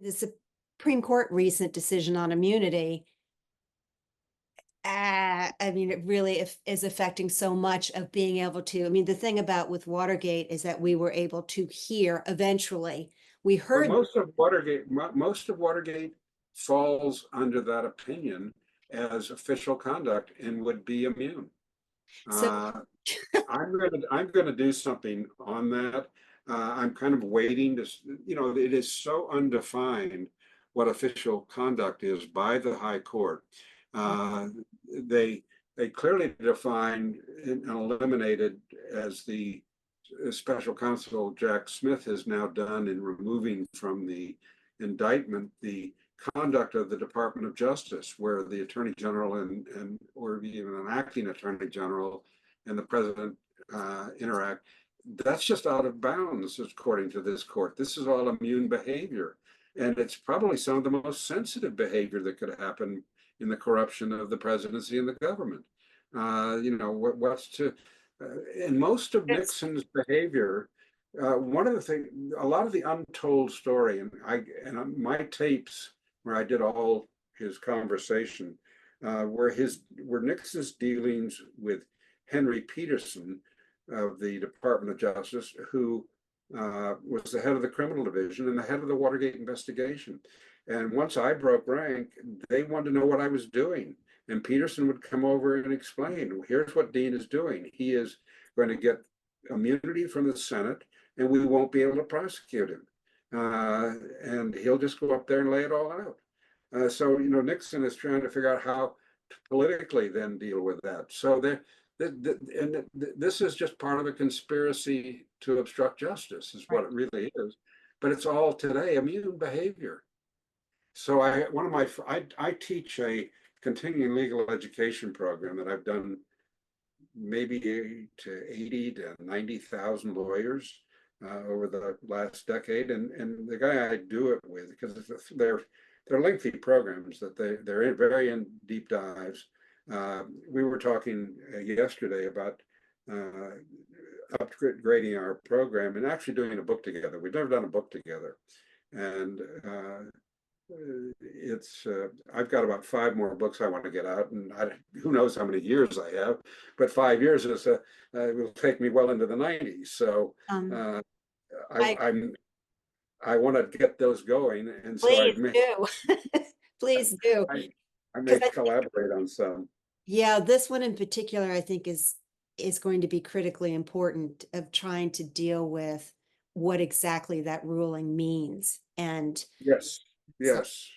the Supreme Court recent decision on immunity, I mean, it really is affecting so much of being able to. I mean, the thing about with Watergate is that we were able to hear eventually. We But heard. most of Watergate falls under that opinion as official conduct and would be immune. So Uh, I'm gonna do something on that. I'm kind of waiting to, it is so undefined what official conduct is by the High Court. Uh, they they clearly defined and eliminated, as the special counsel Jack Smith has now done in removing from the indictment the conduct of the Department of Justice, where the Attorney General and or even an acting Attorney General and the President interact. That's just out of bounds, according to this court. This is all immune behavior. And it's probably some of the most sensitive behavior that could happen in the corruption of the presidency and the government. What's to, in most of it's Nixon's behavior, one of the things, a lot of the untold story, and my tapes where I did all his conversation, were Nixon's dealings with Henry Peterson of the Department of Justice, who was the head of the criminal division and the head of the Watergate investigation. And once I broke rank, they wanted to know what I was doing. And Peterson would come over and explain, here's what Dean is doing. He is going to get immunity from the Senate, and we won't be able to prosecute him. And he'll just go up there and lay it all out. So Nixon is trying to figure out how to politically then deal with that. So this is just part of a conspiracy to obstruct justice, is what it really is. But it's all today immune behavior. So I teach a continuing legal education program that I've done maybe to 80 to 90,000 lawyers over the last decade, and the guy I do it with, because they're lengthy programs, that they're very in deep dives. We were talking yesterday about upgrading our program and actually doing a book together. We've never done a book together, and I've got about 5 more books I want to get out, and who knows how many years I have, but 5 years will take me well into the 90s. So I want to get those going, and so please do. Please do. I may collaborate on some. Yeah, this one in particular, I think is going to be critically important, of trying to deal with what exactly that ruling means. And Yes, so yes.